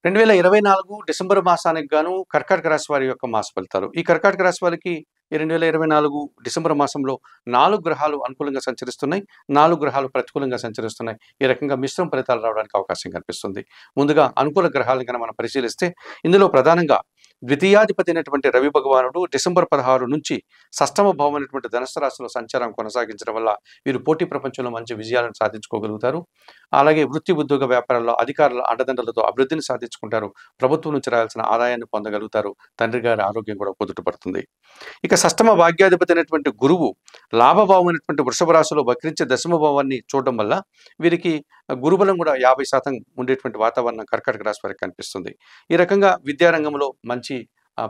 2024 December మాసానికి గాను కర్కాటక రాశి వారి యొక్క మాస ఫలితాలు. ఈ కర్కాటక రాశి వారికి ఈ 2024 డిసెంబర్ మాసంలో 4 గ్రహాలు అనుకూలంగా సంచరిస్తున్నాయి. 4 గ్రహాలు ప్రతికూలంగా సంచరిస్తున్నాయి. ఈ రకంగా మిశ్రమ ఫలితాలు రావడానికి అవకాశం కనిపిస్తుంది. ముందుగా అనుకూల గ్రహాలను గనక మనం పరిశీలిస్తే ఇందులో ప్రధానంగా ద్వితీయాధిపతి అయినటువంటి రవి భగవానుడు డిసెంబర్ 16 నుంచి షష్టమ భావం అయినటువంటి ధనుస్సు రాశిలో సంచారం కొనసాగించడం వల్ల వీరు పోటీ ప్రపంచంలో మంచి విజయాలను సాధించుకోగలుగుతారు. అలాగే వృత్తి, ఉద్యోగ, వ్యాపారాల్లో అధికారుల అండదండలతో అభివృద్ధిని సాధించుకుంటారు. ప్రభుత్వం నుంచి రావాల్సిన ఆదాయాన్ని పొందగలుగుతారు. తండ్రి గారి ఆరోగ్యం కూడా కుదుటపడుతుంది. ఇక షష్టమ భాగ్యాధిపతి అయినటువంటి గురువు లాభభావం అయినటువంటి వృషభ రాశిలో వక్రించి దశమ భావాన్ని చూడడం వల్ల వీరికి గురుబలం కూడా 50% ఉండేటువంటి వాతావరణం కర్కాటక రాశి వారికి కనిపిస్తుంది. ఈ రకంగా విద్యారంగంలో మంచి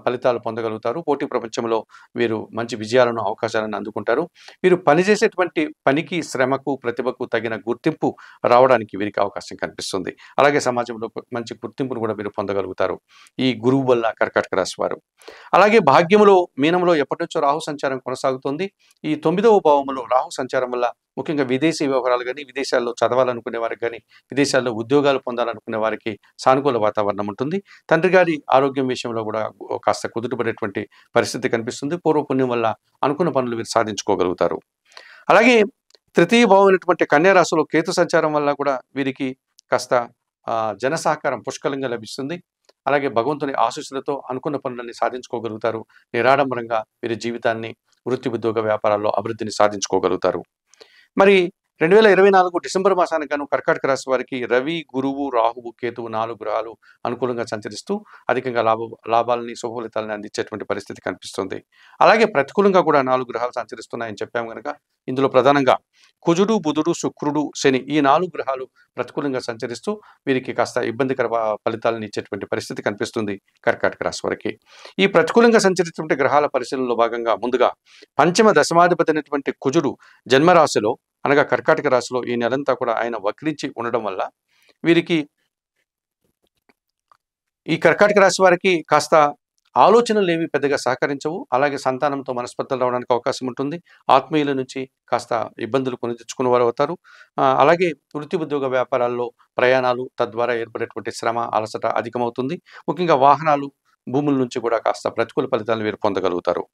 ఫలితాలు పొందగలుగుతారు. పోటీ ప్రపంచంలో వీరు మంచి విజయాలను, అవకాశాలను అందుకుంటారు. వీరు పనిచేసేటువంటి పనికి, శ్రమకు, ప్రతిభకు తగిన గుర్తింపు రావడానికి వీరికి అవకాశం కనిపిస్తుంది. అలాగే సమాజంలో మంచి గుర్తింపును కూడా వీరు పొందగలుగుతారు ఈ గురువు వల్ల కర్కాటక రాశి వారు. అలాగే భాగ్యములో మీనంలో ఎప్పటి నుంచో రాహు సంచారం కొనసాగుతుంది. ఈ 9వ భావంలో రాహు సంచారం వల్ల ముఖ్యంగా విదేశీ వ్యవహారాలు కానీ, విదేశాల్లో చదవాలనుకునే వారికి కానీ, విదేశాల్లో ఉద్యోగాలు పొందాలనుకునే వారికి సానుకూల వాతావరణం ఉంటుంది. తండ్రి గారి ఆరోగ్యం విషయంలో కూడా కాస్త కుదుటపడేటువంటి పరిస్థితి కనిపిస్తుంది. పూర్వపుణ్యం వల్ల అనుకున్న పనులు వీరు సాధించుకోగలుగుతారు. అలాగే తృతీయ భావం అయినటువంటి కన్యా రాశిలో కేతు సంచారం వల్ల కూడా వీరికి కాస్త జన సహకారం పుష్కలంగా లభిస్తుంది. అలాగే భగవంతుని ఆశీస్సులతో అనుకున్న పనులన్నీ సాధించుకోగలుగుతారు. నిరాడంబరంగా వీరి జీవితాన్ని, వృత్తి, ఉద్యోగ, వ్యాపారాల్లో అభివృద్ధిని సాధించుకోగలుగుతారు. మరి 2024 డిసెంబర్ మాసానికి గాను కర్కాటక రాశి వారికి రవి, గురువు, రాహువు, కేతువు 4 గ్రహాలు అనుకూలంగా సంచరిస్తూ అధికంగా లాభాలని, శుభఫలితాలని అందించేటువంటి పరిస్థితి కనిపిస్తుంది. అలాగే ప్రతికూలంగా కూడా 4 గ్రహాలు సంచరిస్తున్నాయని చెప్పాము కనుక ఇందులో ప్రధానంగా కుజుడు, బుధుడు, శుక్రుడు, శని ఈ 4 గ్రహాలు ప్రతికూలంగా సంచరిస్తూ వీరికి కాస్త ఇబ్బందికర ఫలితాలను ఇచ్చేటువంటి పరిస్థితి కనిపిస్తుంది కర్కాటక రాశి వారికి. ఈ ప్రతికూలంగా సంచరించేటువంటి గ్రహాల పరిశీలనలో భాగంగా ముందుగా పంచమ దశమాధిపతి అయినటువంటి కుజుడు జన్మరాశిలో అనగా కర్కాటక రాశిలో ఈ నెలంతా కూడా ఆయన వక్రించి ఉండడం వల్ల వీరికి ఈ కర్కాటక రాశి వారికి కాస్త ఆలోచనలు ఏవి పెద్దగా సహకరించవు. అలాగే సంతానంతో మనస్పర్ధలు రావడానికి అవకాశం ఉంటుంది. ఆత్మీయుల నుంచి కాస్త ఇబ్బందులు కొని తెచ్చుకునే వారు అవుతారు. అలాగే వృత్తి, ఉద్యోగ, వ్యాపారాల్లో ప్రయాణాలు తద్వారా ఏర్పడేటువంటి శ్రమ, అలసట అధికమవుతుంది. ముఖ్యంగా వాహనాలు, భూముల నుంచి కూడా కాస్త ప్రతికూల ఫలితాలను వీరు పొందగలుగుతారు.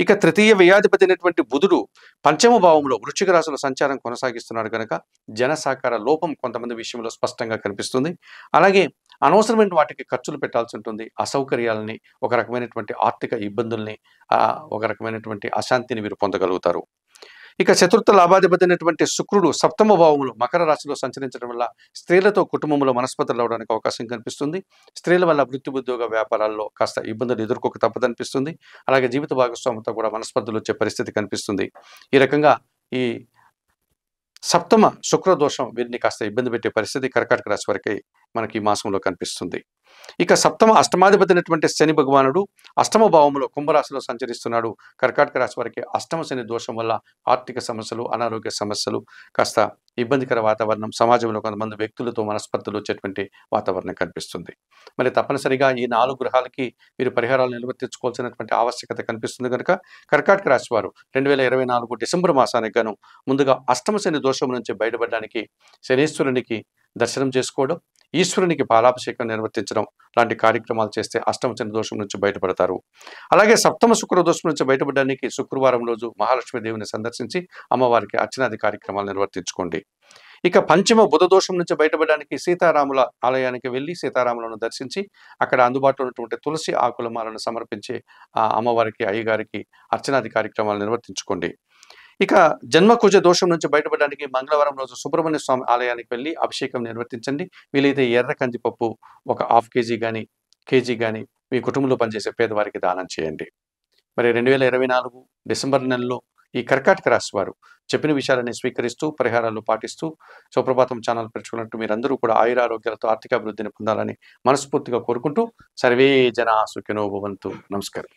ఇక తృతీయ వ్యయాధిపతి అయినటువంటి బుధుడు పంచమ భావంలో వృశ్చిక రాశిలో సంచారం కొనసాగిస్తున్నాడు కనుక జన సహకార లోపం కొంతమంది విషయంలో స్పష్టంగా కనిపిస్తుంది. అలాగే అనవసరమైన వాటికి ఖర్చులు పెట్టాల్సి ఉంటుంది. అసౌకర్యాలని, ఒక రకమైనటువంటి ఆర్థిక ఇబ్బందుల్ని, ఒక రకమైనటువంటి అశాంతిని వీరు పొందగలుగుతారు. ఇక చతుర్థ లాభాధిపతి అయినటువంటి శుక్రుడు సప్తమ భావంలో మకర రాశిలో సంచరించడం వల్ల స్త్రీలతో కుటుంబంలో మనస్పర్ధలు రావడానికి అవకాశం కనిపిస్తుంది. స్త్రీల వల్ల వృత్తి, ఉద్యోగ, వ్యాపారాల్లో కాస్త ఇబ్బందులు ఎదుర్కోక తప్పదనిపిస్తుంది. అలాగే జీవిత భాగస్వామితో కూడా మనస్పర్ధలు వచ్చే పరిస్థితి కనిపిస్తుంది. ఈ రకంగా ఈ సప్తమ శుక్ర దోషం వీరిని కాస్త ఇబ్బంది పెట్టే పరిస్థితి కర్కాటక రాశి వారికి మనకి ఈ మాసంలో కనిపిస్తుంది. ఇక అష్టమాధిపతి అయినటువంటి శని భగవానుడు అష్టమ భావంలో కుంభరాశిలో సంచరిస్తున్నాడు. కర్కాటక రాశి వారికి అష్టమ శని దోషం వల్ల ఆర్థిక సమస్యలు, అనారోగ్య సమస్యలు, కాస్త ఇబ్బందికర వాతావరణం, సమాజంలో కొంతమంది వ్యక్తులతో మనస్పర్ధలు వచ్చేటువంటి వాతావరణం కనిపిస్తుంది. మరి తప్పనిసరిగా ఈ 4 గ్రహాలకి వీరు పరిహారాలు నిర్వర్తించుకోవాల్సినటువంటి ఆవశ్యకత కనిపిస్తుంది కనుక కర్కాటక రాశి వారు 2024 డిసెంబర్ మాసానికి గాను ముందుగా అష్టమ శని దోషం నుంచి బయటపడడానికి శనీశ్వరునికి దర్శనం చేసుకోవడం, ఈశ్వరునికి పాలాభిషేకం నిర్వర్తించడం లాంటి కార్యక్రమాలు చేస్తే అష్టమ శని దోషం నుంచి బయటపడతారు. అలాగే సప్తమ శుక్ర దోషం నుంచి బయటపడడానికి శుక్రవారం రోజు మహాలక్ష్మి దేవిని సందర్శించి అమ్మవారికి అర్చనాది కార్యక్రమాలు నిర్వర్తించుకోండి. ఇక పంచమ బుధ దోషం నుంచి బయటపడడానికి సీతారాముల ఆలయానికి వెళ్ళి సీతారాములను దర్శించి అక్కడ అందుబాటులో ఉన్నటువంటి తులసి ఆకుల మాలను సమర్పించి అమ్మవారికి, అయ్యగారికి అర్చనాది కార్యక్రమాలు నిర్వర్తించుకోండి. ఇక జన్మకుజ దోషం నుంచి బయటపడడానికి మంగళవారం రోజు సుబ్రహ్మణ్య స్వామి ఆలయానికి వెళ్ళి అభిషేకం నిర్వర్తించండి. వీలైతే ఎర్ర కందిపప్పు ఒక 1/2 కేజీ కానీ, కేజీ కానీ మీ కుటుంబంలో పనిచేసే పేదవారికి దానం చేయండి. మరి 2024 డిసెంబర్ నెలలో ఈ కర్కాటక రాశి వారు చెప్పిన విషయాలని స్వీకరిస్తూ పరిహారాలు పాటిస్తూ సుప్రభాతం ఛానల్ పెంచుకున్నట్టు మీరందరూ కూడా ఆయురారోగ్యాలతో ఆర్థిక అభివృద్ధిని పొందాలని మనస్ఫూర్తిగా కోరుకుంటూ సర్వే జనా సుఖినో భవంతు. నమస్కారం.